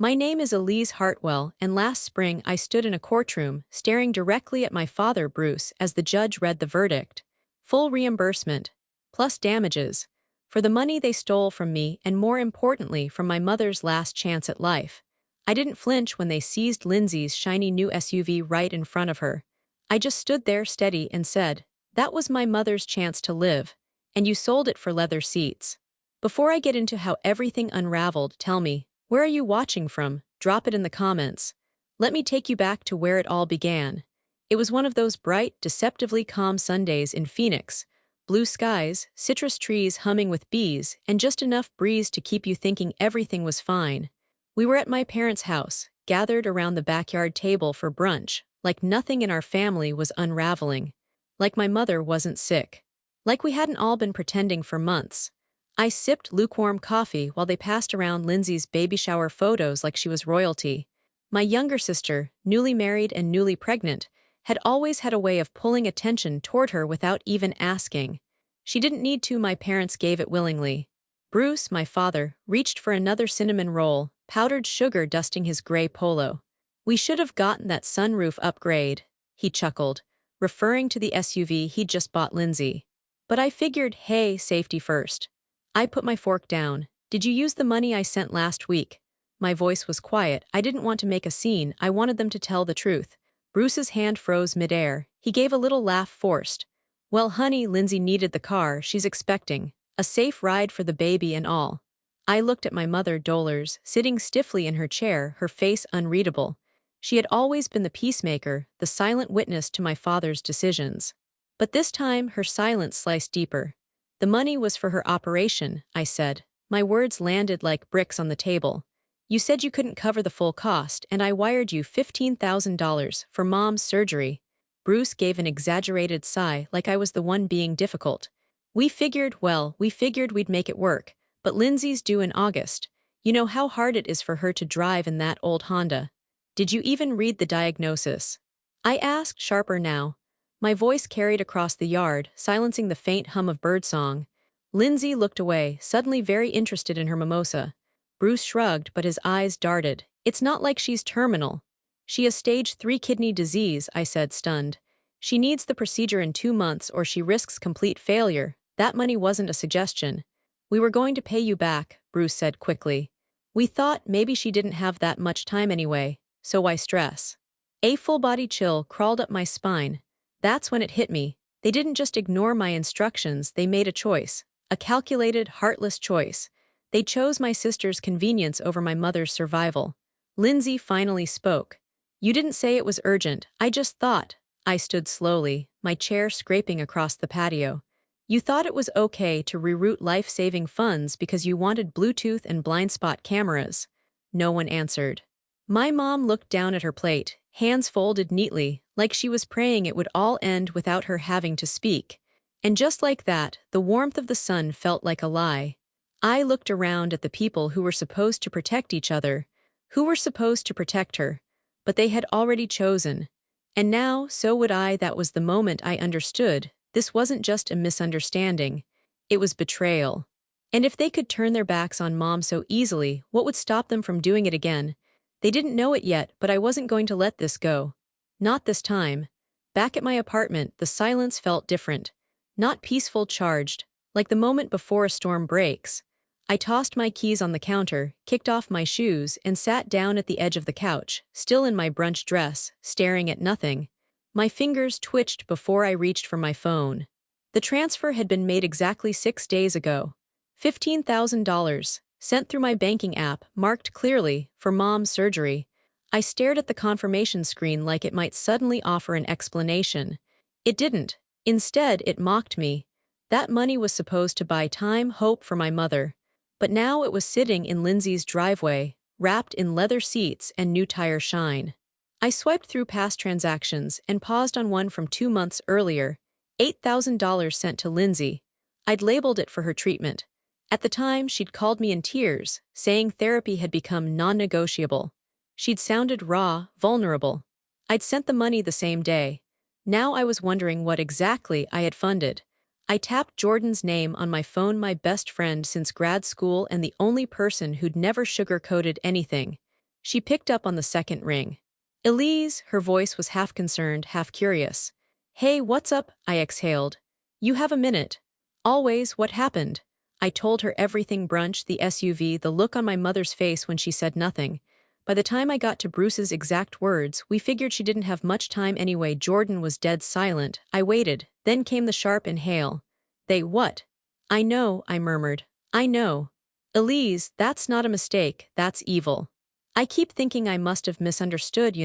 My name is Elise Hartwell, and last spring I stood in a courtroom, staring directly at my father, Bruce, as the judge read the verdict. Full reimbursement, plus damages, for the money they stole from me and more importantly from my mother's last chance at life. I didn't flinch when they seized Lindsay's shiny new SUV right in front of her. I just stood there steady and said, "That was my mother's chance to live, and you sold it for leather seats." Before I get into how everything unraveled, tell me, where are you watching from? Drop it in the comments. Let me take you back to where it all began. It was one of those bright, deceptively calm Sundays in Phoenix. Blue skies, citrus trees humming with bees, and just enough breeze to keep you thinking everything was fine. We were at my parents' house, gathered around the backyard table for brunch, like nothing in our family was unraveling. Like my mother wasn't sick. Like we hadn't all been pretending for months. I sipped lukewarm coffee while they passed around Lindsay's baby shower photos like she was royalty. My younger sister, newly married and newly pregnant, had always had a way of pulling attention toward her without even asking. She didn't need to, my parents gave it willingly. Bruce, my father, reached for another cinnamon roll, powdered sugar dusting his gray polo. "We should have gotten that sunroof upgrade," he chuckled, referring to the SUV he'd just bought Lindsay. But I figured, hey, safety first. I put my fork down. "Did you use the money I sent last week?" My voice was quiet. I didn't want to make a scene. I wanted them to tell the truth. Bruce's hand froze midair. He gave a little laugh, forced. "Well, honey, Lindsay needed the car she's expecting. A safe ride for the baby and all." I looked at my mother, Dolores, sitting stiffly in her chair, her face unreadable. She had always been the peacemaker, the silent witness to my father's decisions. But this time, her silence sliced deeper. "The money was for her operation," I said. My words landed like bricks on the table. "You said you couldn't cover the full cost, and I wired you $15,000 for Mom's surgery." Bruce gave an exaggerated sigh like I was the one being difficult. We figured we'd make it work, but Lindsay's due in August. You know how hard it is for her to drive in that old Honda." "Did you even read the diagnosis?" I asked, sharper now. My voice carried across the yard, silencing the faint hum of birdsong. Lindsay looked away, suddenly very interested in her mimosa. Bruce shrugged, but his eyes darted. "It's not like she's terminal." "She has stage 3 kidney disease," I said, stunned. "She needs the procedure in 2 months or she risks complete failure." That money wasn't a suggestion. "We were going to pay you back," Bruce said quickly. "We thought maybe she didn't have that much time anyway, so why stress?" A full-body chill crawled up my spine. That's when it hit me. They didn't just ignore my instructions, they made a choice. A calculated, heartless choice. They chose my sister's convenience over my mother's survival. Lindsay finally spoke. "You didn't say it was urgent, I just thought." I stood slowly, my chair scraping across the patio. "You thought it was okay to reroute life-saving funds because you wanted Bluetooth and blind spot cameras." No one answered. My mom looked down at her plate, hands folded neatly, like she was praying it would all end without her having to speak. And just like that, the warmth of the sun felt like a lie. I looked around at the people who were supposed to protect each other, who were supposed to protect her, but they had already chosen. And now, so would I. That was the moment I understood. This wasn't just a misunderstanding. It was betrayal. And if they could turn their backs on Mom so easily, what would stop them from doing it again? They didn't know it yet, but I wasn't going to let this go. Not this time. Back at my apartment, the silence felt different. Not peaceful, charged, like the moment before a storm breaks. I tossed my keys on the counter, kicked off my shoes, and sat down at the edge of the couch, still in my brunch dress, staring at nothing. My fingers twitched before I reached for my phone. The transfer had been made exactly 6 days ago. $15,000, sent through my banking app, marked clearly, for Mom's surgery. I stared at the confirmation screen like it might suddenly offer an explanation. It didn't. Instead, it mocked me. That money was supposed to buy time, hope for my mother. But now it was sitting in Lindsay's driveway, wrapped in leather seats and new tire shine. I swiped through past transactions and paused on one from 2 months earlier. $8,000 sent to Lindsay. I'd labeled it for her treatment. At the time, she'd called me in tears, saying therapy had become non-negotiable. She'd sounded raw, vulnerable. I'd sent the money the same day. Now I was wondering what exactly I had funded. I tapped Jordan's name on my phone, my best friend since grad school and the only person who'd never sugar-coated anything. She picked up on the second ring. Elise, her voice was half concerned, half curious. Hey, what's up? I exhaled. You have a minute. Always, what happened? I told her everything: brunch, the SUV, the look on my mother's face when she said nothing. By the time I got to Bruce's exact words, we figured she didn't have much time anyway. Jordan was dead silent. I waited. Then came the sharp inhale. They what? I know, I murmured. I know. Elise, that's not a mistake, that's evil. I keep thinking I must have misunderstood,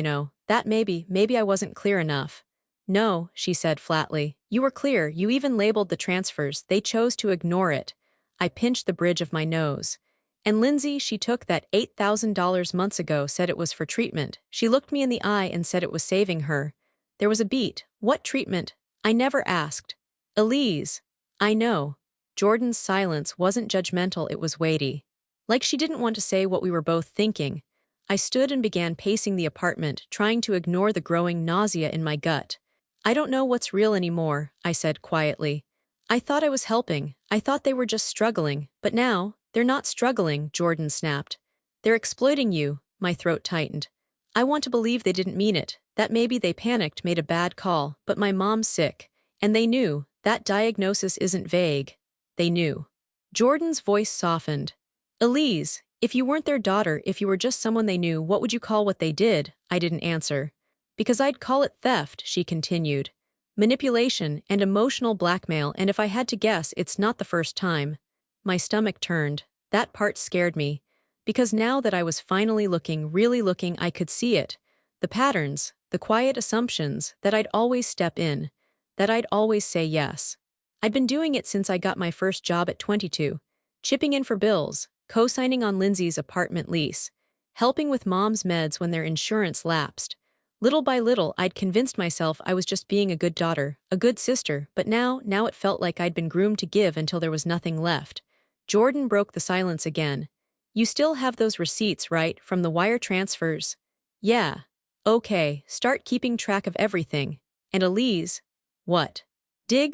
that maybe I wasn't clear enough. No, she said flatly. You were clear, you even labeled the transfers, they chose to ignore it. I pinched the bridge of my nose. And Lindsay, she took that $8,000 months ago, said it was for treatment. She looked me in the eye and said it was saving her. There was a beat. What treatment? I never asked. Elise. I know. Jordan's silence wasn't judgmental, it was weighty. Like she didn't want to say what we were both thinking. I stood and began pacing the apartment, trying to ignore the growing nausea in my gut. I don't know what's real anymore, I said quietly. I thought I was helping. I thought they were just struggling, but now, they're not struggling, Jordan snapped. They're exploiting you, my throat tightened. I want to believe they didn't mean it, that maybe they panicked, made a bad call, but my mom's sick. And they knew, that diagnosis isn't vague. They knew. Jordan's voice softened. Elise, if you weren't their daughter, if you were just someone they knew, what would you call what they did? I didn't answer. Because I'd call it theft, she continued. Manipulation and emotional blackmail, and if I had to guess, it's not the first time. My stomach turned. That part scared me. Because now that I was finally looking, really looking, I could see it. The patterns, the quiet assumptions, that I'd always step in, that I'd always say yes. I'd been doing it since I got my first job at 22, chipping in for bills, co-signing on Lindsay's apartment lease, helping with mom's meds when their insurance lapsed. Little by little, I'd convinced myself I was just being a good daughter, a good sister, but now it felt like I'd been groomed to give until there was nothing left. Jordan broke the silence again. You still have those receipts, right, from the wire transfers? Yeah. Okay, start keeping track of everything. And Elise? What?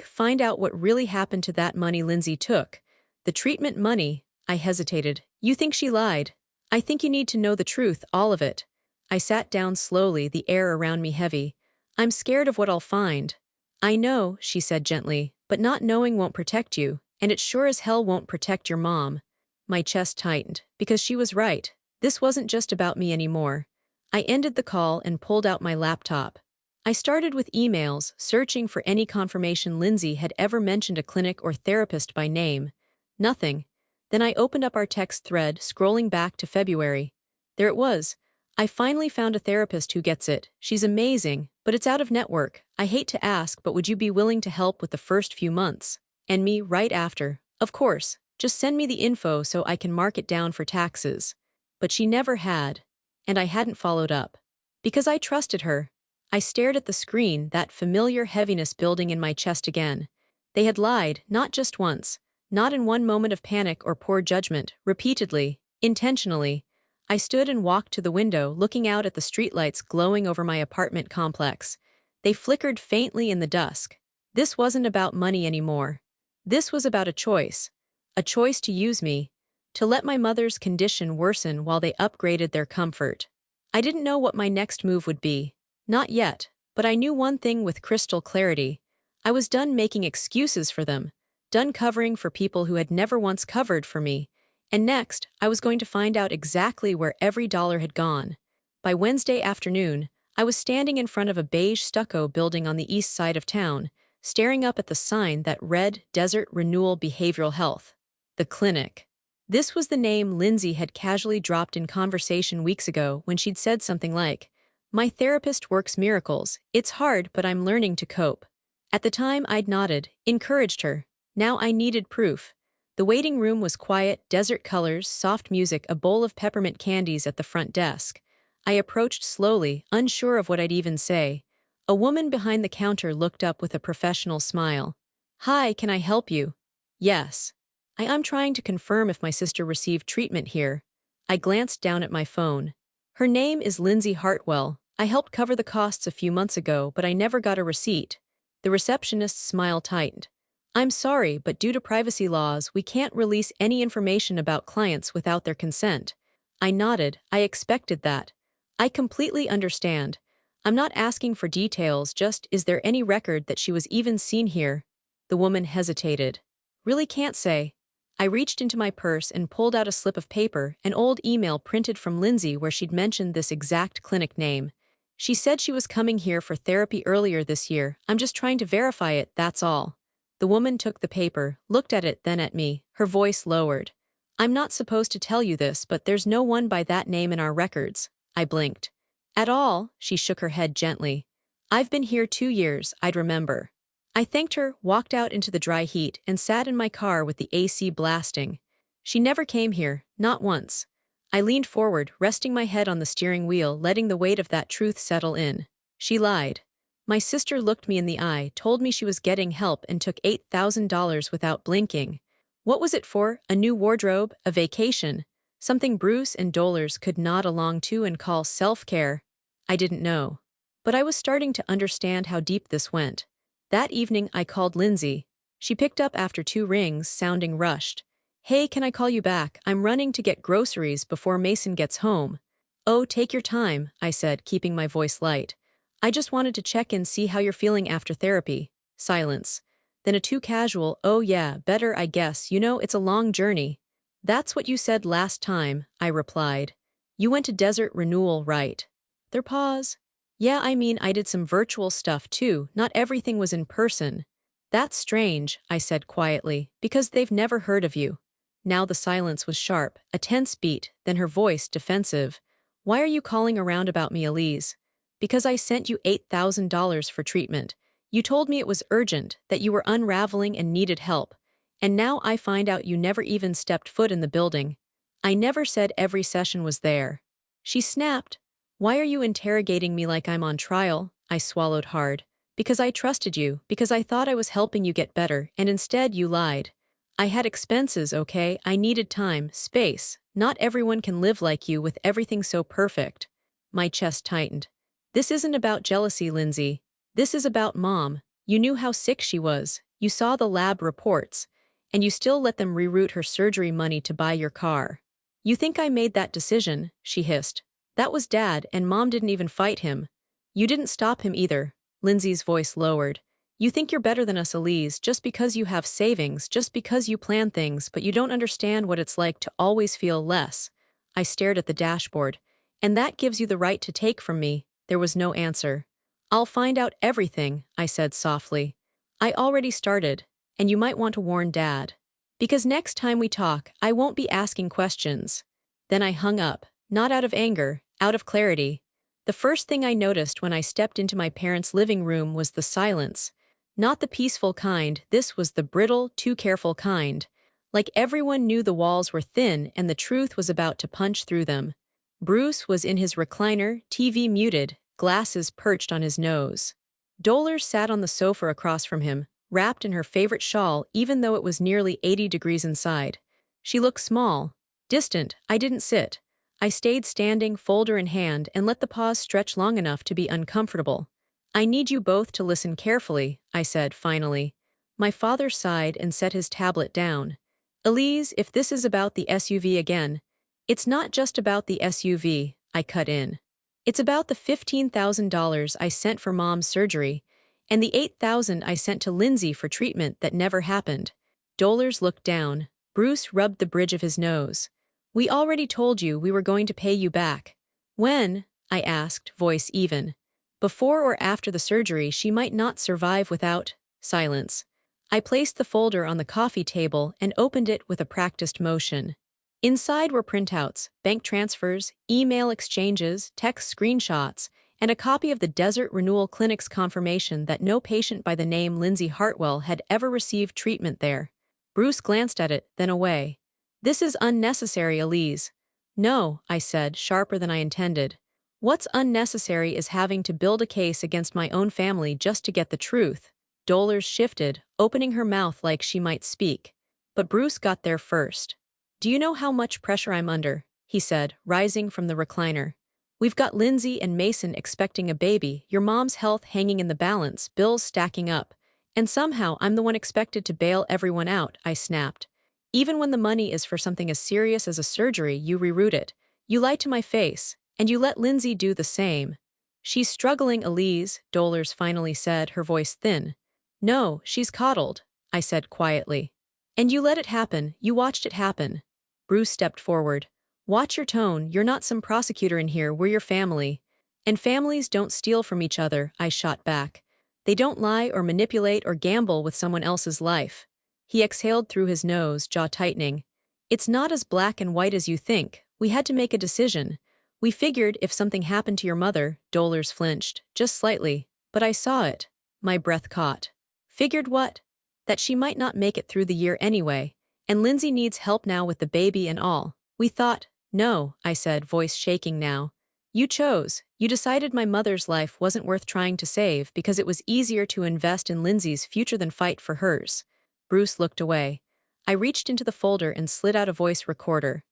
Find out what really happened to that money Lindsay took. The treatment money, I hesitated. You think she lied? I think you need to know the truth, all of it. I sat down slowly, the air around me heavy. I'm scared of what I'll find. I know, she said gently, but not knowing won't protect you, and it sure as hell won't protect your mom. My chest tightened, because she was right. This wasn't just about me anymore. I ended the call and pulled out my laptop. I started with emails, searching for any confirmation Lindsay had ever mentioned a clinic or therapist by name. Nothing. Then I opened up our text thread, scrolling back to February. There it was. I finally found a therapist who gets it. She's amazing, but it's out of network. I hate to ask, but would you be willing to help with the first few months? And me right after. Of course. Just send me the info so I can mark it down for taxes. But she never had. And I hadn't followed up. Because I trusted her. I stared at the screen, that familiar heaviness building in my chest again. They had lied, not just once. Not in one moment of panic or poor judgment, repeatedly, intentionally. I stood and walked to the window, looking out at the streetlights glowing over my apartment complex. They flickered faintly in the dusk. This wasn't about money anymore. This was about a choice. A choice to use me. To let my mother's condition worsen while they upgraded their comfort. I didn't know what my next move would be. Not yet, but I knew one thing with crystal clarity. I was done making excuses for them. Done covering for people who had never once covered for me. And next, I was going to find out exactly where every dollar had gone. By Wednesday afternoon, I was standing in front of a beige stucco building on the east side of town, staring up at the sign that read Desert Renewal Behavioral Health. The clinic. This was the name Lindsay had casually dropped in conversation weeks ago when she'd said something like, "My therapist works miracles. It's hard, but I'm learning to cope." At the time, I'd nodded, encouraged her. Now I needed proof. The waiting room was quiet, desert colors, soft music, a bowl of peppermint candies at the front desk. I approached slowly, unsure of what I'd even say. A woman behind the counter looked up with a professional smile. "Hi, can I help you?" "Yes. I'm trying to confirm if my sister received treatment here." I glanced down at my phone. "Her name is Lindsay Hartwell. I helped cover the costs a few months ago, but I never got a receipt." The receptionist's smile tightened. "I'm sorry, but due to privacy laws, we can't release any information about clients without their consent." I nodded. I expected that. I completely understand. I'm not asking for details, just is there any record that she was even seen here? The woman hesitated. Really can't say. I reached into my purse and pulled out a slip of paper, an old email printed from Lindsay where she'd mentioned this exact clinic name. She said she was coming here for therapy earlier this year. I'm just trying to verify it, that's all. The woman took the paper, looked at it, then at me, her voice lowered. I'm not supposed to tell you this, but there's no one by that name in our records. I blinked. At all, she shook her head gently. I've been here 2 years, I'd remember. I thanked her, walked out into the dry heat, and sat in my car with the AC blasting. She never came here, not once. I leaned forward, resting my head on the steering wheel, letting the weight of that truth settle in. She lied. My sister looked me in the eye, told me she was getting help, and took $8,000 without blinking. What was it for? A new wardrobe? A vacation? Something Bruce and Dollars could nod along to and call self-care? I didn't know. But I was starting to understand how deep this went. That evening I called Lindsay. She picked up after 2 rings, sounding rushed. Hey, can I call you back? I'm running to get groceries before Mason gets home. Oh, take your time, I said, keeping my voice light. I just wanted to check in, see how you're feeling after therapy. Silence. Then a too casual, oh yeah, better I guess, it's a long journey. That's what you said last time, I replied. You went to Desert Renewal, right? Their pause. Yeah, I did some virtual stuff too, not everything was in person. That's strange, I said quietly, because they've never heard of you. Now the silence was sharp, a tense beat, then her voice defensive. Why are you calling around about me, Elise? Because I sent you $8,000 for treatment. You told me it was urgent, that you were unraveling and needed help. And now I find out you never even stepped foot in the building. I never said every session was there. She snapped. Why are you interrogating me like I'm on trial? I swallowed hard. Because I trusted you, because I thought I was helping you get better, and instead you lied. I had expenses, okay? I needed time, space. Not everyone can live like you with everything so perfect. My chest tightened. This isn't about jealousy, Lindsay. This is about Mom. You knew how sick she was. You saw the lab reports. And you still let them reroute her surgery money to buy your car. You think I made that decision, she hissed. That was Dad, and Mom didn't even fight him. You didn't stop him either. Lindsay's voice lowered. You think you're better than us, Elise, just because you have savings, just because you plan things, but you don't understand what it's like to always feel less. I stared at the dashboard. And that gives you the right to take from me. There was no answer. I'll find out everything, I said softly. I already started, and you might want to warn Dad. Because next time we talk, I won't be asking questions. Then I hung up, not out of anger, out of clarity. The first thing I noticed when I stepped into my parents' living room was the silence. Not the peaceful kind, this was the brittle, too careful kind. Like everyone knew the walls were thin and the truth was about to punch through them. Bruce was in his recliner, TV muted, glasses perched on his nose. Dollars sat on the sofa across from him, wrapped in her favorite shawl even though it was nearly 80 degrees inside. She looked small, distant. I didn't sit. I stayed standing, folder in hand, and let the pause stretch long enough to be uncomfortable. I need you both to listen carefully, I said finally. My father sighed and set his tablet down. Elise, if this is about the SUV again, it's not just about the SUV, I cut in. It's about the $15,000 I sent for Mom's surgery, and the $8,000 I sent to Lindsay for treatment that never happened. Dollars looked down. Bruce rubbed the bridge of his nose. We already told you we were going to pay you back. When? I asked, voice even. Before or after the surgery, she might not survive without silence. I placed the folder on the coffee table and opened it with a practiced motion. Inside were printouts, bank transfers, email exchanges, text screenshots, and a copy of the Desert Renewal Clinic's confirmation that no patient by the name Lindsay Hartwell had ever received treatment there. Bruce glanced at it, then away. This is unnecessary, Elise. No, I said, sharper than I intended. What's unnecessary is having to build a case against my own family just to get the truth. Dollars shifted, opening her mouth like she might speak. But Bruce got there first. Do you know how much pressure I'm under? He said, rising from the recliner. We've got Lindsay and Mason expecting a baby, your mom's health hanging in the balance, bills stacking up. And somehow I'm the one expected to bail everyone out, I snapped. Even when the money is for something as serious as a surgery, you reroute it. You lied to my face, and you let Lindsay do the same. She's struggling, Elise, Dollars finally said, her voice thin. No, she's coddled, I said quietly. And you let it happen, you watched it happen. Bruce stepped forward. Watch your tone, you're not some prosecutor in here, we're your family. And families don't steal from each other, I shot back. They don't lie or manipulate or gamble with someone else's life. He exhaled through his nose, jaw tightening. It's not as black and white as you think. We had to make a decision. We figured if something happened to your mother, Dollars flinched, just slightly, but I saw it. My breath caught. Figured what? That she might not make it through the year anyway, and Lindsay needs help now with the baby and all. We thought, no, I said, voice shaking now. You chose. You decided my mother's life wasn't worth trying to save because it was easier to invest in Lindsay's future than fight for hers. Bruce looked away. I reached into the folder and slid out a voice recorder.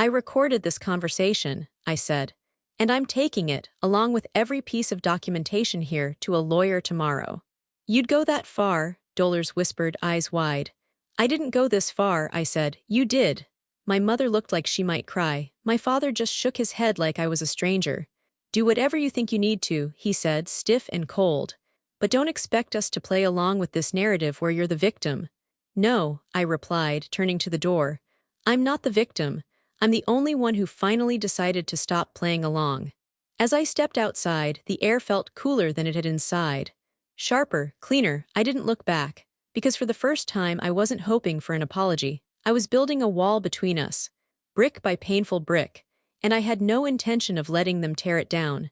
I recorded this conversation, I said, and I'm taking it, along with every piece of documentation here, to a lawyer tomorrow. You'd go that far, Dollars whispered, eyes wide. I didn't go this far, I said. You did. My mother looked like she might cry. My father just shook his head like I was a stranger. Do whatever you think you need to, he said, stiff and cold. But don't expect us to play along with this narrative where you're the victim. No, I replied, turning to the door. I'm not the victim. I'm the only one who finally decided to stop playing along. As I stepped outside, the air felt cooler than it had inside. Sharper, cleaner. I didn't look back, because for the first time I wasn't hoping for an apology. I was building a wall between us, brick by painful brick, and I had no intention of letting them tear it down.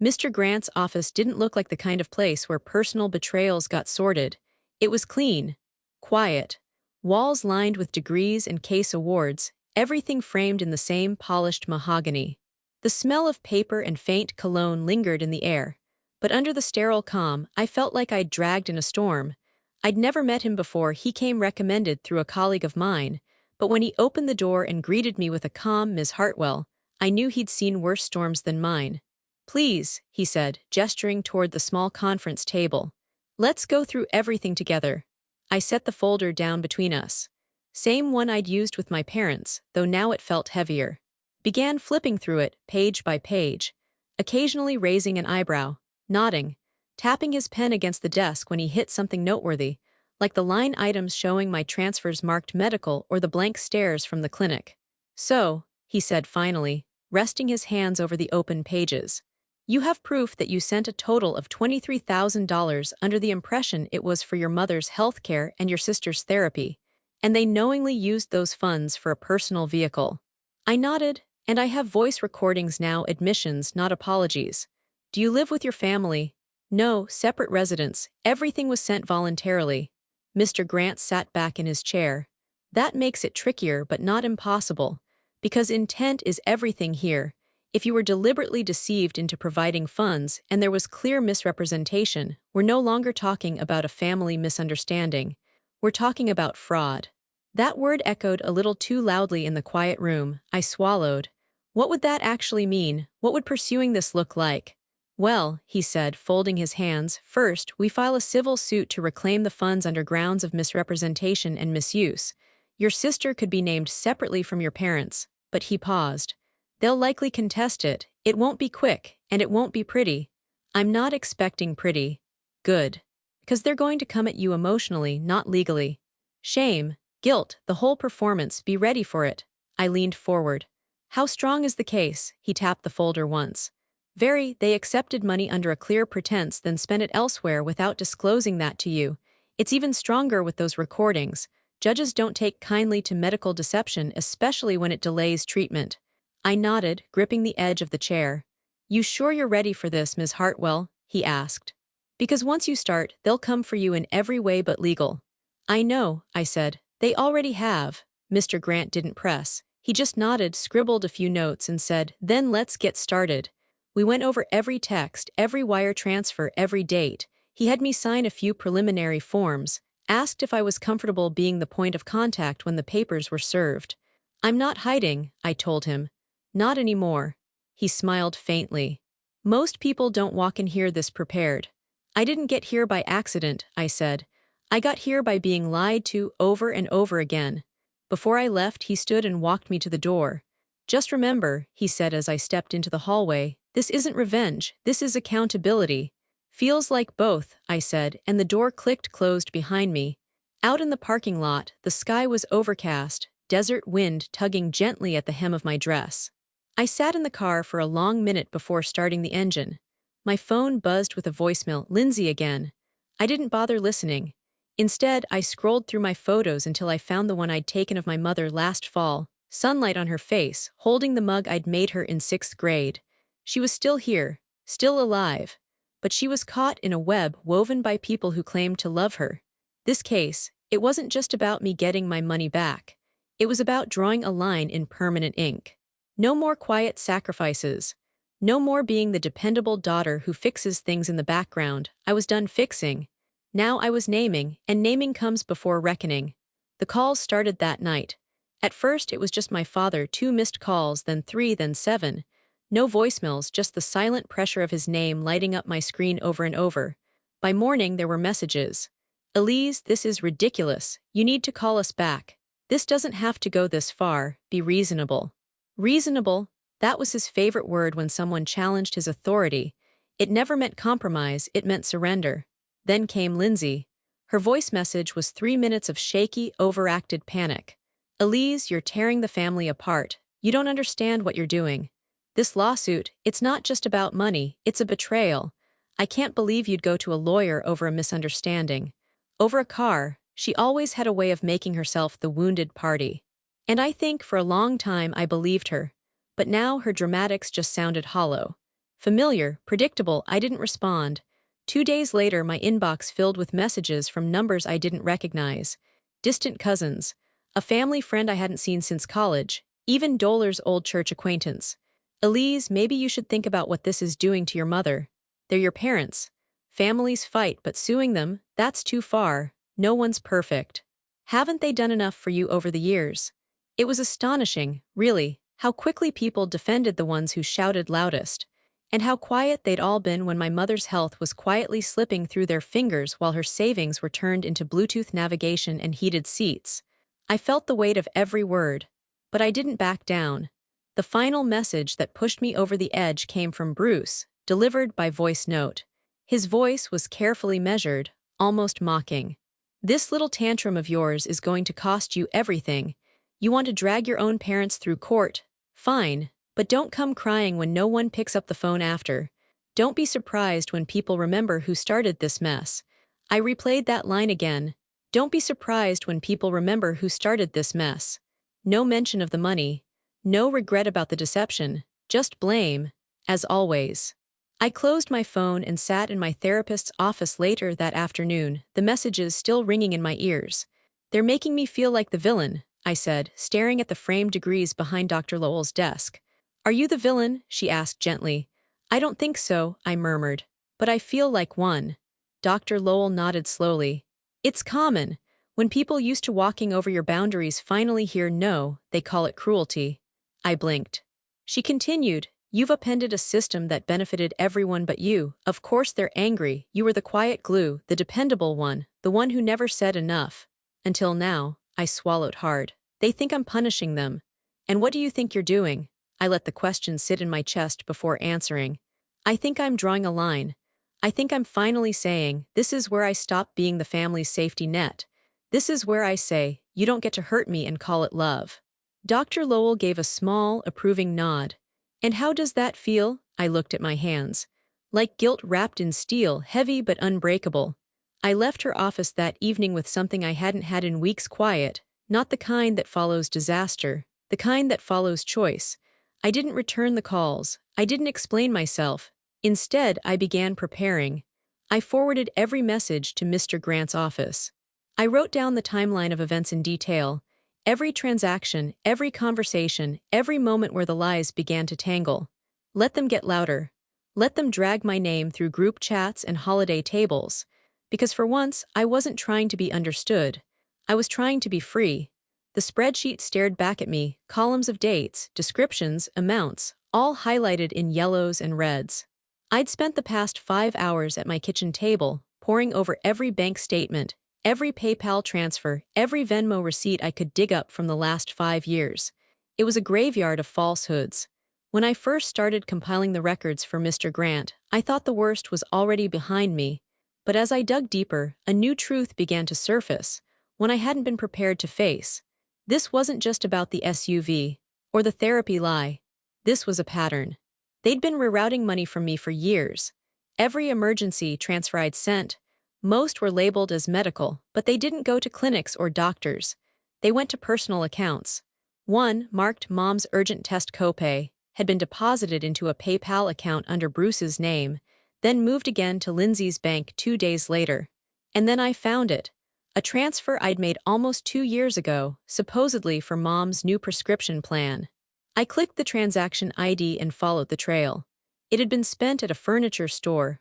Mr. Grant's office didn't look like the kind of place where personal betrayals got sorted. It was clean, quiet, walls lined with degrees and case awards, everything framed in the same polished mahogany. The smell of paper and faint cologne lingered in the air, but under the sterile calm, I felt like I'd dragged in a storm. I'd never met him before. He came recommended through a colleague of mine, but when he opened the door and greeted me with a calm Ms. Hartwell, I knew he'd seen worse storms than mine. Please, he said, gesturing toward the small conference table. Let's go through everything together. I set the folder down between us. Same one I'd used with my parents, though now it felt heavier. Began flipping through it, page by page, occasionally raising an eyebrow, nodding, tapping his pen against the desk when he hit something noteworthy, like the line items showing my transfers marked medical or the blank stares from the clinic. So, he said finally, resting his hands over the open pages, you have proof that you sent a total of $23,000 under the impression it was for your mother's health care and your sister's therapy, and they knowingly used those funds for a personal vehicle. I nodded, and I have voice recordings now, admissions, not apologies. Do you live with your family? No, separate residence. Everything was sent voluntarily. Mr. Grant sat back in his chair. That makes it trickier but not impossible, because intent is everything here. If you were deliberately deceived into providing funds and there was clear misrepresentation, we're no longer talking about a family misunderstanding. We're talking about fraud. That word echoed a little too loudly in the quiet room. I swallowed. What would that actually mean? What would pursuing this look like? Well, he said, folding his hands, first, we file a civil suit to reclaim the funds under grounds of misrepresentation and misuse. Your sister could be named separately from your parents, but he paused. They'll likely contest it. It won't be quick, and it won't be pretty. I'm not expecting pretty. Good. Because they're going to come at you emotionally, not legally. Shame, guilt, the whole performance, be ready for it. I leaned forward. How strong is the case? He tapped the folder once. Very. They accepted money under a clear pretense, then spent it elsewhere without disclosing that to you. It's even stronger with those recordings. Judges don't take kindly to medical deception, especially when it delays treatment. I nodded, gripping the edge of the chair. You sure you're ready for this, Ms. Hartwell? He asked. Because once you start, they'll come for you in every way but legal. I know, I said. They already have. Mr. Grant didn't press. He just nodded, scribbled a few notes, and said, then let's get started. We went over every text, every wire transfer, every date. He had me sign a few preliminary forms, asked if I was comfortable being the point of contact when the papers were served. I'm not hiding, I told him. Not anymore. He smiled faintly. Most people don't walk in here this prepared. I didn't get here by accident, I said. I got here by being lied to over and over again. Before I left, he stood and walked me to the door. Just remember, he said as I stepped into the hallway, this isn't revenge, this is accountability. Feels like both, I said, and the door clicked closed behind me. Out in the parking lot, the sky was overcast, desert wind tugging gently at the hem of my dress. I sat in the car for a long minute before starting the engine. My phone buzzed with a voicemail, Lindsay again. I didn't bother listening. Instead, I scrolled through my photos until I found the one I'd taken of my mother last fall, sunlight on her face, holding the mug I'd made her in 6th grade. She was still here, still alive. But she was caught in a web woven by people who claimed to love her. This case, it wasn't just about me getting my money back. It was about drawing a line in permanent ink. No more quiet sacrifices. No more being the dependable daughter who fixes things in the background. I was done fixing. Now I was naming, and naming comes before reckoning. The calls started that night. At first it was just my father, 2 missed calls, then 3, then 7. No voicemails, just the silent pressure of his name lighting up my screen over and over. By morning there were messages. Elise, this is ridiculous. You need to call us back. This doesn't have to go this far. Be reasonable. Reasonable? That was his favorite word when someone challenged his authority. It never meant compromise, it meant surrender. Then came Lindsay. Her voice message was 3 minutes of shaky, overacted panic. Elise, you're tearing the family apart. You don't understand what you're doing. This lawsuit, it's not just about money, it's a betrayal. I can't believe you'd go to a lawyer over a misunderstanding. Over a car, she always had a way of making herself the wounded party. And I think for a long time I believed her. But now her dramatics just sounded hollow. Familiar, predictable, I didn't respond. 2 days later, my inbox filled with messages from numbers I didn't recognize. Distant cousins, a family friend I hadn't seen since college, even Dolar's old church acquaintance. Elise, maybe you should think about what this is doing to your mother. They're your parents. Families fight, but suing them, that's too far. No one's perfect. Haven't they done enough for you over the years? It was astonishing, really, how quickly people defended the ones who shouted loudest. And how quiet they'd all been when my mother's health was quietly slipping through their fingers while her savings were turned into Bluetooth navigation and heated seats. I felt the weight of every word. But I didn't back down. The final message that pushed me over the edge came from Bruce, delivered by voice note. His voice was carefully measured, almost mocking. This little tantrum of yours is going to cost you everything. You want to drag your own parents through court? Fine. But don't come crying when no one picks up the phone after. Don't be surprised when people remember who started this mess. I replayed that line again. Don't be surprised when people remember who started this mess. No mention of the money. No regret about the deception. Just blame, as always. I closed my phone and sat in my therapist's office later that afternoon, the messages still ringing in my ears. They're making me feel like the villain, I said, staring at the framed degrees behind Dr. Lowell's desk. Are you the villain? She asked gently. I don't think so, I murmured. But I feel like one. Dr. Lowell nodded slowly. It's common. When people used to walking over your boundaries finally hear no, they call it cruelty. I blinked. She continued, you've upended a system that benefited everyone but you. Of course they're angry. You were the quiet glue, the dependable one, the one who never said enough. Until now, I swallowed hard. They think I'm punishing them. And what do you think you're doing? I let the question sit in my chest before answering. I think I'm drawing a line. I think I'm finally saying, this is where I stop being the family's safety net. This is where I say, you don't get to hurt me and call it love. Dr. Lowell gave a small, approving nod. And how does that feel? I looked at my hands. Like guilt wrapped in steel, heavy but unbreakable. I left her office that evening with something I hadn't had in weeks, quiet, not the kind that follows disaster, the kind that follows choice. I didn't return the calls. I didn't explain myself. Instead, I began preparing. I forwarded every message to Mr. Grant's office. I wrote down the timeline of events in detail. Every transaction, every conversation, every moment where the lies began to tangle. Let them get louder. Let them drag my name through group chats and holiday tables. Because for once, I wasn't trying to be understood. I was trying to be free. The spreadsheet stared back at me, columns of dates, descriptions, amounts, all highlighted in yellows and reds. I'd spent the past 5 hours at my kitchen table, poring over every bank statement, every PayPal transfer, every Venmo receipt I could dig up from the last 5 years. It was a graveyard of falsehoods. When I first started compiling the records for Mr. Grant, I thought the worst was already behind me, but as I dug deeper, a new truth began to surface, one I hadn't been prepared to face. This wasn't just about the SUV, or the therapy lie. This was a pattern. They'd been rerouting money from me for years. Every emergency transfer I'd sent, most were labeled as medical, but they didn't go to clinics or doctors. They went to personal accounts. One, marked Mom's urgent test copay, had been deposited into a PayPal account under Bruce's name, then moved again to Lindsay's bank 2 days later. And then I found it. A transfer I'd made almost 2 years ago, supposedly for Mom's new prescription plan. I clicked the transaction ID and followed the trail. It had been spent at a furniture store.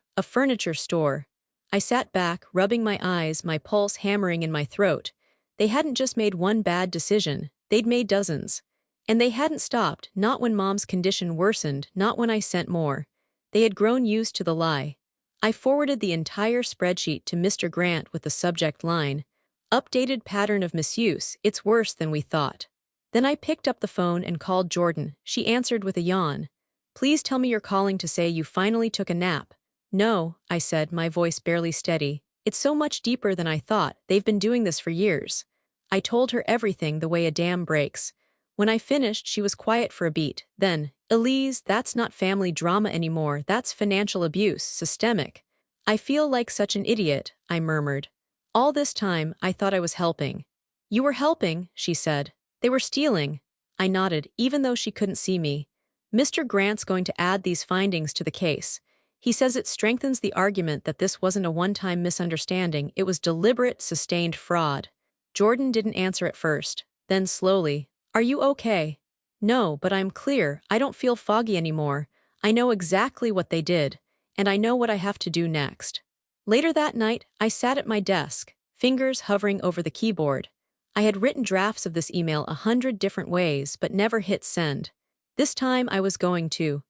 I sat back, rubbing my eyes, my pulse hammering in my throat. They hadn't just made one bad decision, they'd made dozens. And they hadn't stopped, not when Mom's condition worsened, not when I sent more. They had grown used to the lie. I forwarded the entire spreadsheet to Mr. Grant with the subject line, "Updated pattern of misuse, it's worse than we thought." Then I picked up the phone and called Jordan. She answered with a yawn. "Please tell me you're calling to say you finally took a nap." "No," I said, my voice barely steady. "It's so much deeper than I thought. They've been doing this for years." I told her everything the way a dam breaks. When I finished, she was quiet for a beat. Then, "Elise, that's not family drama anymore. That's financial abuse, systemic." "I feel like such an idiot," I murmured. "All this time, I thought I was helping." "You were helping," she said. "They were stealing." I nodded, even though she couldn't see me. "Mr. Grant's going to add these findings to the case. He says it strengthens the argument that this wasn't a one-time misunderstanding, it was deliberate, sustained fraud." Jordan didn't answer at first. Then slowly, "Are you okay?" "No, but I'm clear. I don't feel foggy anymore. I know exactly what they did, and I know what I have to do next." Later that night, I sat at my desk, fingers hovering over the keyboard. I had written drafts of this email 100 different ways, but never hit send. This time I was going to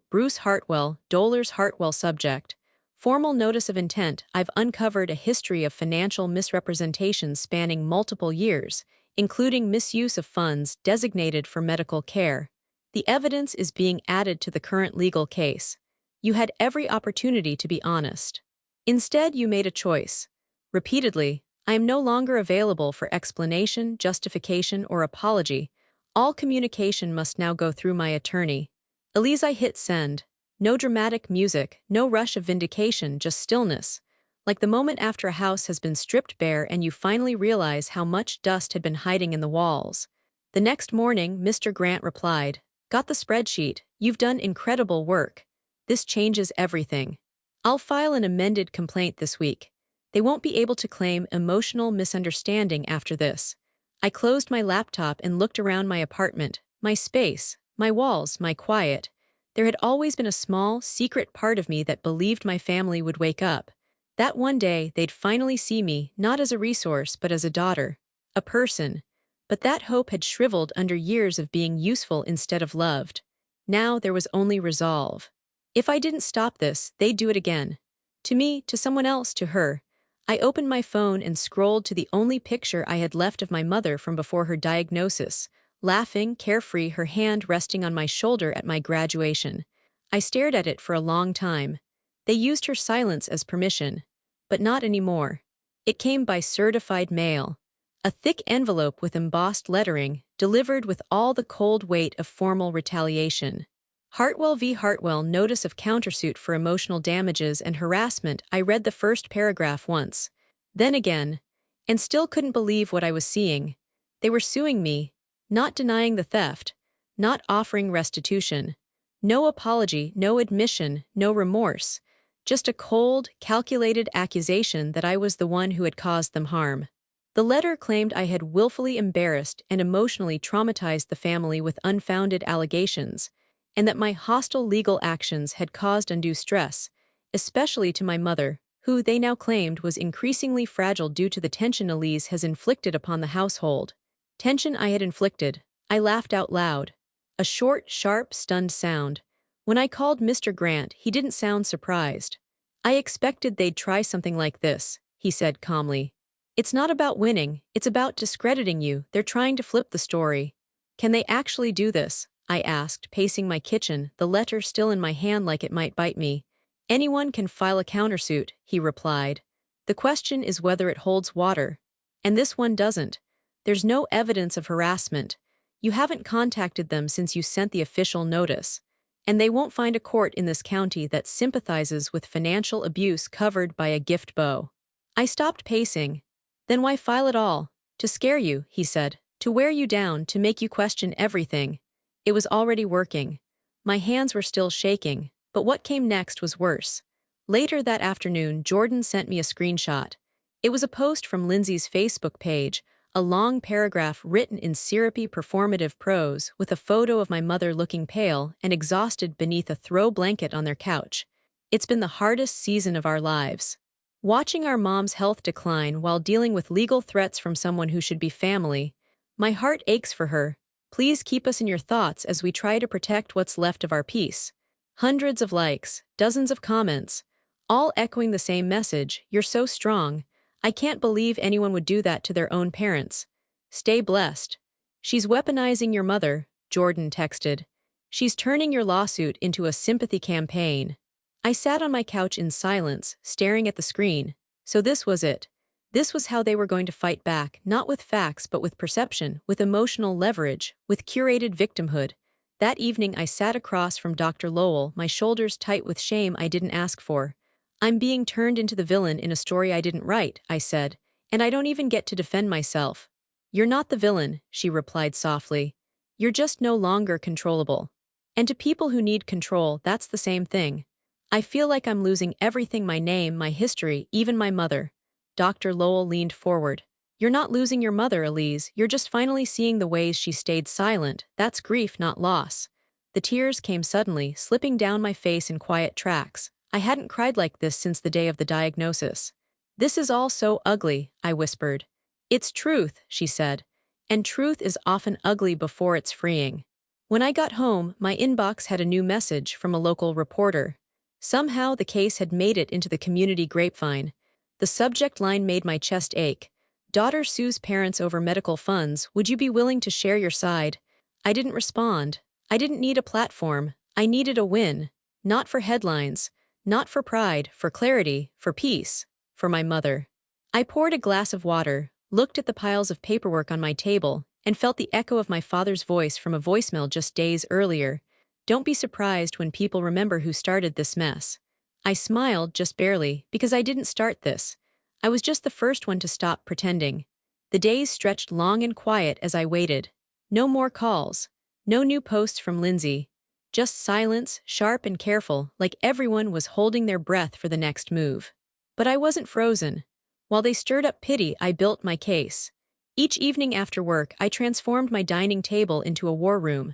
Bruce Hartwell, Dollars Hartwell subject. Formal notice of intent. I've uncovered a history of financial misrepresentations spanning multiple years, including misuse of funds designated for medical care. The evidence is being added to the current legal case. You had every opportunity to be honest. Instead, you made a choice. Repeatedly, I am no longer available for explanation, justification, or apology. All communication must now go through my attorney. Elise, I hit send. No dramatic music, no rush of vindication, just stillness. Like the moment after a house has been stripped bare and you finally realize how much dust had been hiding in the walls. The next morning, Mr. Grant replied, "Got the spreadsheet. You've done incredible work. This changes everything. I'll file an amended complaint this week. They won't be able to claim emotional misunderstanding after this." I closed my laptop and looked around my apartment, my space, my walls, my quiet. There had always been a small, secret part of me that believed my family would wake up. That one day they'd finally see me, not as a resource but as a daughter, a person. But that hope had shriveled under years of being useful instead of loved. Now there was only resolve. If I didn't stop this, they'd do it again. To me, to someone else, to her. I opened my phone and scrolled to the only picture I had left of my mother from before her diagnosis, laughing, carefree, her hand resting on my shoulder at my graduation. I stared at it for a long time. They used her silence as permission. But not anymore. It came by certified mail. A thick envelope with embossed lettering, delivered with all the cold weight of formal retaliation. Hartwell v. Hartwell, notice of countersuit for emotional damages and harassment. I read the first paragraph once, then again, and still couldn't believe what I was seeing. They were suing me, not denying the theft, not offering restitution. No apology, no admission, no remorse. Just a cold, calculated accusation that I was the one who had caused them harm. The letter claimed I had willfully embarrassed and emotionally traumatized the family with unfounded allegations, and that my hostile legal actions had caused undue stress, especially to my mother, who they now claimed was increasingly fragile due to the tension Elise has inflicted upon the household. Tension I had inflicted. I laughed out loud. A short, sharp, stunned sound. When I called Mr. Grant, he didn't sound surprised. "I expected they'd try something like this," he said calmly. "It's not about winning, it's about discrediting you. They're trying to flip the story." Can they actually do this? I asked, pacing my kitchen, the letter still in my hand like it might bite me. Anyone can file a countersuit, he replied. The question is whether it holds water. And this one doesn't. There's no evidence of harassment. You haven't contacted them since you sent the official notice. And they won't find a court in this county that sympathizes with financial abuse covered by a gift bow. I stopped pacing. Then why file at all? To scare you, he said. To wear you down, to make you question everything. It was already working. My hands were still shaking, but what came next was worse. Later that afternoon, Jordan sent me a screenshot. It was a post from Lindsay's Facebook page, a long paragraph written in syrupy performative prose with a photo of my mother looking pale and exhausted beneath a throw blanket on their couch. It's been the hardest season of our lives. Watching our mom's health decline while dealing with legal threats from someone who should be family, my heart aches for her. Please keep us in your thoughts as we try to protect what's left of our peace. Hundreds of likes, dozens of comments, all echoing the same message, you're so strong. I can't believe anyone would do that to their own parents. Stay blessed. She's weaponizing your mother, Jordan texted. She's turning your lawsuit into a sympathy campaign. I sat on my couch in silence, staring at the screen. So this was it. This was how they were going to fight back, not with facts but with perception, with emotional leverage, with curated victimhood. That evening I sat across from Dr. Lowell, my shoulders tight with shame I didn't ask for. I'm being turned into the villain in a story I didn't write, I said, and I don't even get to defend myself. You're not the villain, she replied softly. You're just no longer controllable. And to people who need control, that's the same thing. I feel like I'm losing everything, my name, my history, even my mother. Dr. Lowell leaned forward. You're not losing your mother, Elise, you're just finally seeing the ways she stayed silent. That's grief, not loss. The tears came suddenly, slipping down my face in quiet tracks. I hadn't cried like this since the day of the diagnosis. This is all so ugly, I whispered. It's truth, she said. And truth is often ugly before it's freeing. When I got home, my inbox had a new message from a local reporter. Somehow the case had made it into the community grapevine. The subject line made my chest ache. Daughter sues parents over medical funds. Would you be willing to share your side? I didn't respond. I didn't need a platform. I needed a win. Not for headlines. Not for pride, for clarity, for peace, for my mother. I poured a glass of water, looked at the piles of paperwork on my table, and felt the echo of my father's voice from a voicemail just days earlier. Don't be surprised when people remember who started this mess. I smiled, just barely, because I didn't start this. I was just the first one to stop pretending. The days stretched long and quiet as I waited. No more calls. No new posts from Lindsay. Just silence, sharp and careful, like everyone was holding their breath for the next move. But I wasn't frozen. While they stirred up pity, I built my case. Each evening after work, I transformed my dining table into a war room.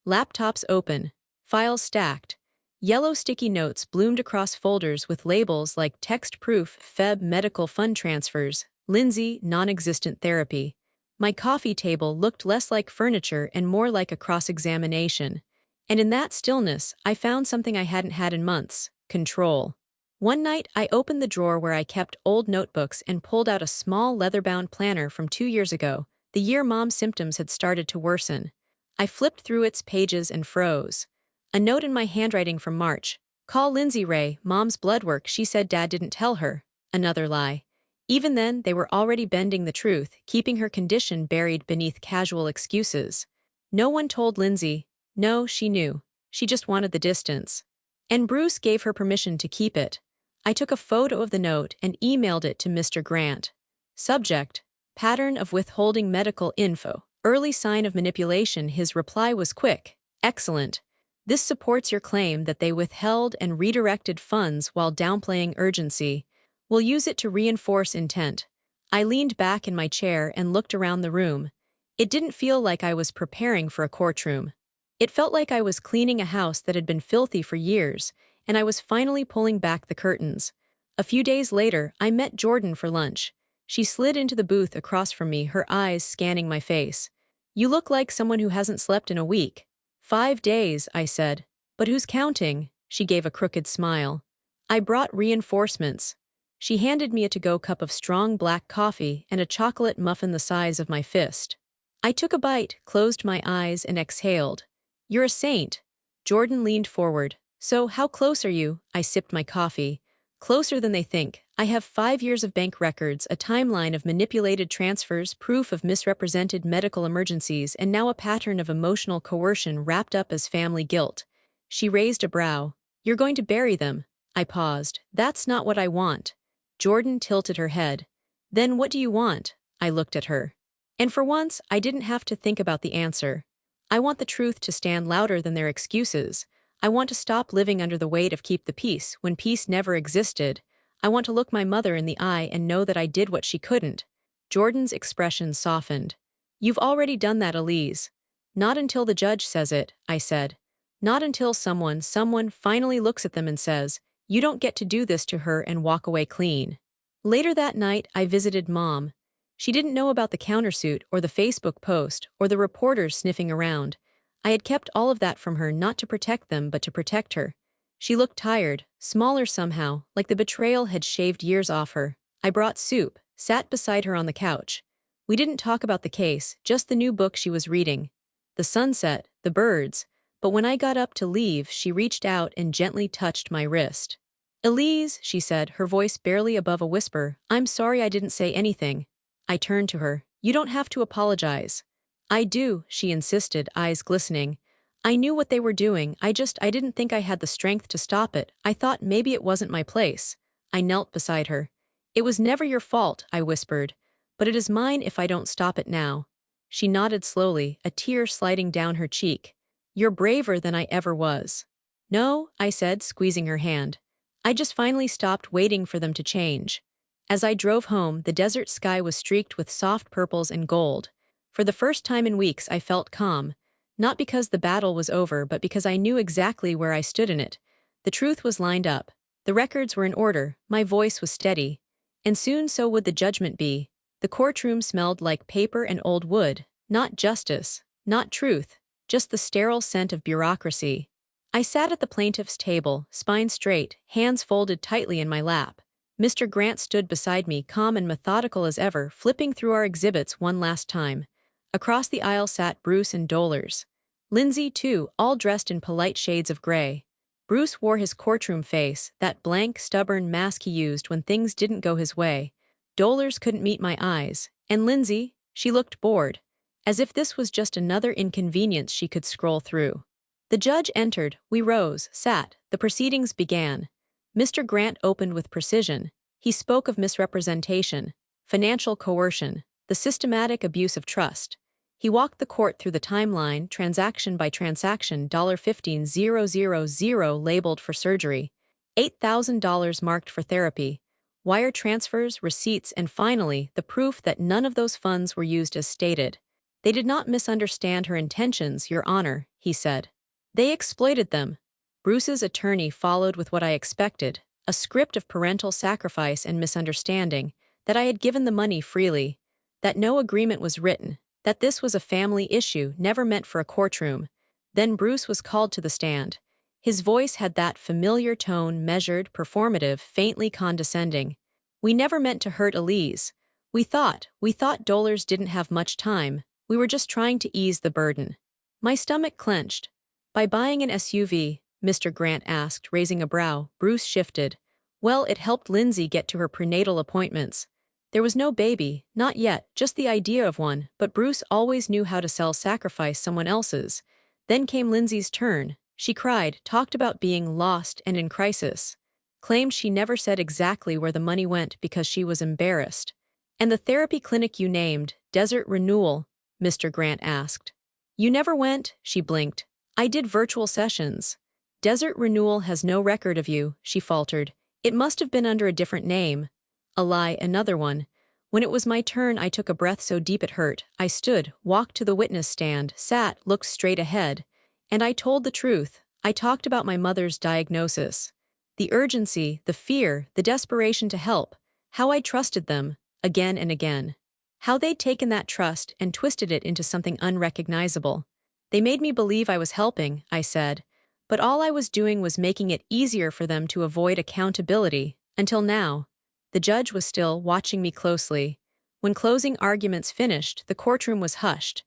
Laptops open, files stacked. Yellow sticky notes bloomed across folders with labels like text proof, Feb medical fund transfers, Lindsay non-existent therapy. My coffee table looked less like furniture and more like a cross-examination. And in that stillness, I found something I hadn't had in months: control. One night, I opened the drawer where I kept old notebooks and pulled out a small leather-bound planner from 2 years ago, the year Mom's symptoms had started to worsen. I flipped through its pages and froze. A note in my handwriting from March. Call Lindsay Ray, Mom's blood work, she said Dad didn't tell her. Another lie. Even then, they were already bending the truth, keeping her condition buried beneath casual excuses. No one told Lindsay. No, she knew. She just wanted the distance. And Bruce gave her permission to keep it. I took a photo of the note and emailed it to Mr. Grant. Subject: pattern of withholding medical info. Early sign of manipulation. His reply was quick. Excellent. This supports your claim that they withheld and redirected funds while downplaying urgency. We'll use it to reinforce intent. I leaned back in my chair and looked around the room. It didn't feel like I was preparing for a courtroom. It felt like I was cleaning a house that had been filthy for years, and I was finally pulling back the curtains. A few days later, I met Jordan for lunch. She slid into the booth across from me, her eyes scanning my face. You look like someone who hasn't slept in a week. 5 days, I said. But who's counting? She gave a crooked smile. I brought reinforcements. She handed me a to-go cup of strong black coffee and a chocolate muffin the size of my fist. I took a bite, closed my eyes, and exhaled. You're a saint. Jordan leaned forward. So, how close are you? I sipped my coffee. Closer than they think. I have 5 years of bank records, a timeline of manipulated transfers, proof of misrepresented medical emergencies, and now a pattern of emotional coercion wrapped up as family guilt. She raised a brow. You're going to bury them. I paused. That's not what I want. Jordan tilted her head. Then what do you want? I looked at her. And for once, I didn't have to think about the answer. I want the truth to stand louder than their excuses. I want to stop living under the weight of keep the peace when peace never existed. I want to look my mother in the eye and know that I did what she couldn't. Jordan's expression softened. You've already done that, Elise. Not until the judge says it, I said. Not until someone finally looks at them and says, you don't get to do this to her and walk away clean. Later that night, I visited Mom. She didn't know about the countersuit or the Facebook post or the reporters sniffing around. I had kept all of that from her not to protect them but to protect her. She looked tired, smaller somehow, like the betrayal had shaved years off her. I brought soup, sat beside her on the couch. We didn't talk about the case, just the new book she was reading. The sunset, the birds. But when I got up to leave, she reached out and gently touched my wrist. Elise, she said, her voice barely above a whisper, I'm sorry I didn't say anything. I turned to her. You don't have to apologize. I do, she insisted, eyes glistening. I knew what they were doing, I didn't think I had the strength to stop it. I thought maybe it wasn't my place. I knelt beside her. It was never your fault, I whispered. But it is mine if I don't stop it now. She nodded slowly, a tear sliding down her cheek. You're braver than I ever was. No, I said, squeezing her hand. I just finally stopped waiting for them to change. As I drove home, the desert sky was streaked with soft purples and gold. For the first time in weeks, I felt calm. Not because the battle was over, but because I knew exactly where I stood in it. The truth was lined up. The records were in order. My voice was steady. And soon so would the judgment be. The courtroom smelled like paper and old wood. Not justice. Not truth. Just the sterile scent of bureaucracy. I sat at the plaintiff's table, spine straight, hands folded tightly in my lap. Mr. Grant stood beside me, calm and methodical as ever, flipping through our exhibits one last time. Across the aisle sat Bruce and Dollars. Lindsay, too, all dressed in polite shades of gray. Bruce wore his courtroom face, that blank, stubborn mask he used when things didn't go his way. Dollars couldn't meet my eyes. And Lindsay, she looked bored. As if this was just another inconvenience she could scroll through. The judge entered, we rose, sat, the proceedings began. Mr. Grant opened with precision. He spoke of misrepresentation, financial coercion, the systematic abuse of trust. He walked the court through the timeline, transaction by transaction, $15,000 labeled for surgery, $8,000 marked for therapy, wire transfers, receipts, and finally, the proof that none of those funds were used as stated. They did not misunderstand her intentions, Your Honor, he said. They exploited them. Bruce's attorney followed with what I expected, a script of parental sacrifice and misunderstanding, that I had given the money freely, that no agreement was written, that this was a family issue never meant for a courtroom. Then Bruce was called to the stand. His voice had that familiar tone, measured, performative, faintly condescending. We never meant to hurt Elise. We thought Dollars didn't have much time. We were just trying to ease the burden. My stomach clenched. By buying an SUV, Mr. Grant asked, raising a brow. Bruce shifted. Well, it helped Lindsay get to her prenatal appointments. There was no baby, not yet, just the idea of one, but Bruce always knew how to sell sacrifice someone else's. Then came Lindsay's turn. She cried, talked about being lost and in crisis. Claimed she never said exactly where the money went because she was embarrassed. And the therapy clinic you named, Desert Renewal, Mr. Grant asked. You never went, she blinked. I did virtual sessions. Desert Renewal has no record of you, she faltered. It must have been under a different name. A lie, another one. When it was my turn, I took a breath so deep it hurt. I stood, walked to the witness stand, sat, looked straight ahead. And I told the truth. I talked about my mother's diagnosis. The urgency, the fear, the desperation to help. How I trusted them, again and again. How they'd taken that trust and twisted it into something unrecognizable. They made me believe I was helping, I said. But all I was doing was making it easier for them to avoid accountability, until now. The judge was still watching me closely. When closing arguments finished, the courtroom was hushed.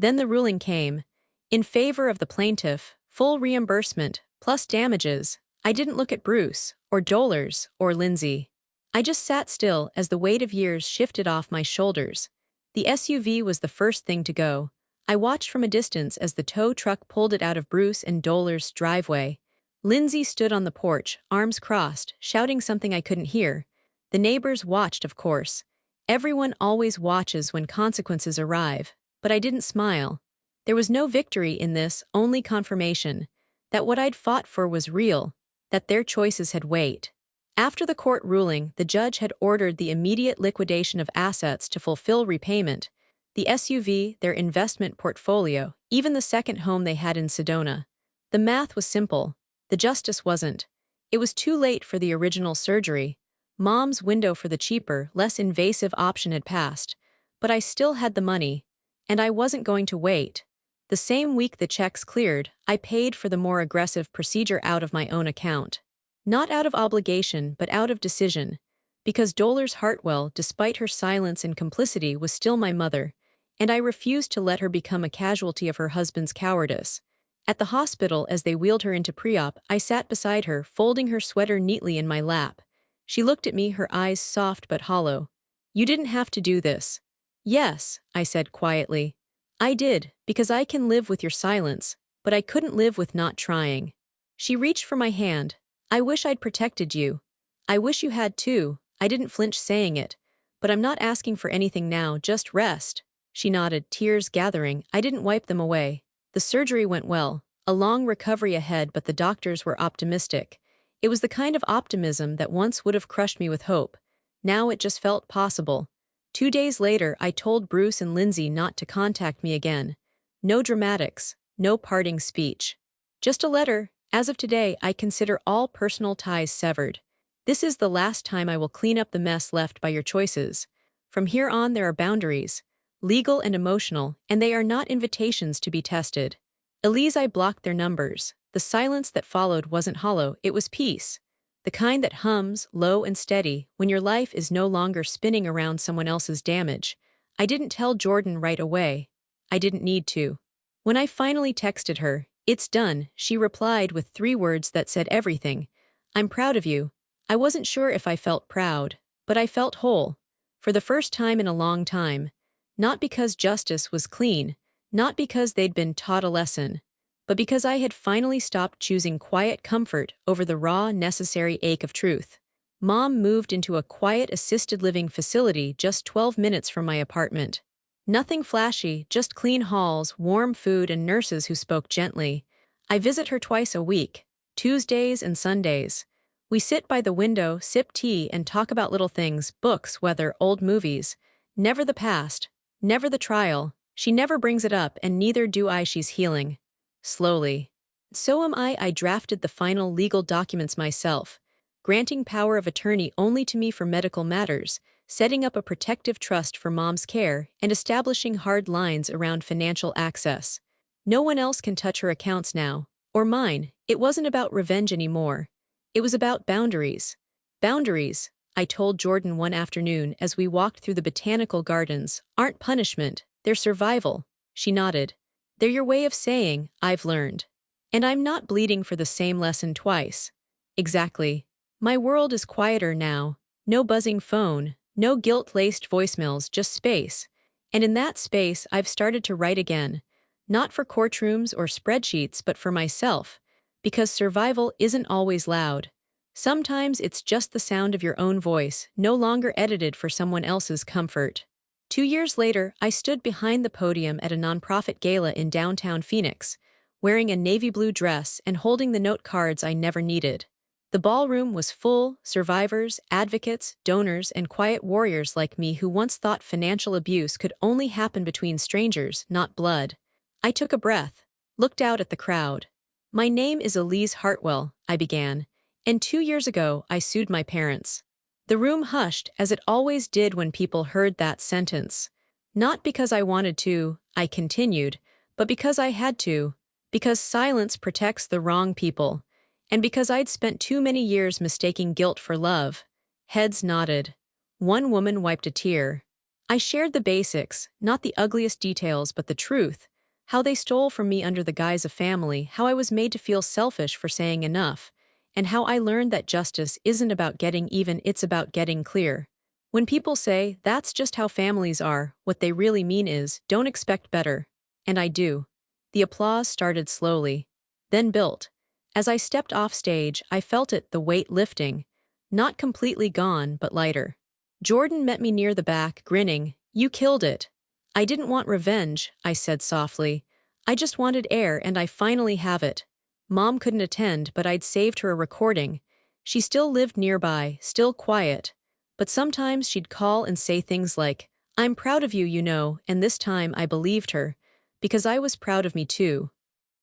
Then the ruling came. In favor of the plaintiff, full reimbursement, plus damages. I didn't look at Bruce, or Dollars, or Lindsay. I just sat still as the weight of years shifted off my shoulders. The SUV was the first thing to go. I watched from a distance as the tow truck pulled it out of Bruce and Dollars' driveway. Lindsay stood on the porch, arms crossed, shouting something I couldn't hear. The neighbors watched, of course. Everyone always watches when consequences arrive, but I didn't smile. There was no victory in this, only confirmation that what I'd fought for was real, that their choices had weight. After the court ruling, the judge had ordered the immediate liquidation of assets to fulfill repayment. The SUV, their investment portfolio, even the second home they had in Sedona. The math was simple. The justice wasn't. It was too late for the original surgery. Mom's window for the cheaper, less invasive option had passed. But I still had the money. And I wasn't going to wait. The same week the checks cleared, I paid for the more aggressive procedure out of my own account. Not out of obligation, but out of decision. Because Dollars Hartwell, despite her silence and complicity, was still my mother, and I refused to let her become a casualty of her husband's cowardice. At the hospital, as they wheeled her into pre-op, I sat beside her, folding her sweater neatly in my lap. She looked at me, her eyes soft but hollow. "You didn't have to do this." "Yes," I said quietly. "I did, because I can live with your silence, but I couldn't live with not trying." She reached for my hand. "I wish I'd protected you. I wish you had too." I didn't flinch saying it. "But I'm not asking for anything now, just rest." She nodded, tears gathering. I didn't wipe them away. The surgery went well. A long recovery ahead, but the doctors were optimistic. It was the kind of optimism that once would have crushed me with hope. Now it just felt possible. 2 days later, I told Bruce and Lindsay not to contact me again. No dramatics, no parting speech. Just a letter. "As of today, I consider all personal ties severed. This is the last time I will clean up the mess left by your choices. From here on there are boundaries, legal and emotional, and they are not invitations to be tested." Elise, I blocked their numbers. The silence that followed wasn't hollow, it was peace. The kind that hums, low and steady, when your life is no longer spinning around someone else's damage. I didn't tell Jordan right away. I didn't need to. When I finally texted her, "It's done," she replied with 3 words that said everything. "I'm proud of you." I wasn't sure if I felt proud, but I felt whole. For the first time in a long time. Not because justice was clean, not because they'd been taught a lesson, but because I had finally stopped choosing quiet comfort over the raw, necessary ache of truth. Mom moved into a quiet assisted living facility just 12 minutes from my apartment. Nothing flashy, just clean halls, warm food, and nurses who spoke gently. I visit her twice a week, Tuesdays and Sundays. We sit by the window, sip tea, and talk about little things, books, weather, old movies. Never the past, never the trial. She never brings it up, and neither do I. She's healing. Slowly. So am I. I drafted the final legal documents myself, granting power of attorney only to me for medical matters, setting up a protective trust for Mom's care, and establishing hard lines around financial access. No one else can touch her accounts now, or mine. It wasn't about revenge anymore. It was about boundaries. Boundaries, I told Jordan one afternoon as we walked through the botanical gardens, aren't punishment, they're survival. She nodded. They're your way of saying, "I've learned." And I'm not bleeding for the same lesson twice. Exactly. My world is quieter now. No buzzing phone, no guilt-laced voicemails, just space. And in that space, I've started to write again. Not for courtrooms or spreadsheets, but for myself. Because survival isn't always loud. Sometimes it's just the sound of your own voice, no longer edited for someone else's comfort. 2 years later, I stood behind the podium at a nonprofit gala in downtown Phoenix, wearing a navy blue dress and holding the note cards I never needed. The ballroom was full, survivors, advocates, donors, and quiet warriors like me who once thought financial abuse could only happen between strangers, not blood. I took a breath, looked out at the crowd. "My name is Elise Hartwell," I began, "and 2 years ago I sued my parents." The room hushed, as it always did when people heard that sentence. "Not because I wanted to," I continued, "but because I had to. Because silence protects the wrong people. And because I'd spent too many years mistaking guilt for love." Heads nodded. One woman wiped a tear. I shared the basics, not the ugliest details but the truth. How they stole from me under the guise of family, how I was made to feel selfish for saying enough, and how I learned that justice isn't about getting even, it's about getting clear. When people say, that's just how families are, what they really mean is, don't expect better. And I do. The applause started slowly, then built. As I stepped off stage, I felt it, the weight lifting. Not completely gone, but lighter. Jordan met me near the back, grinning. You killed it. I didn't want revenge, I said softly. I just wanted air, and I finally have it. Mom couldn't attend, but I'd saved her a recording. She still lived nearby, still quiet. But sometimes she'd call and say things like, I'm proud of you, you know, and this time I believed her. Because I was proud of me too.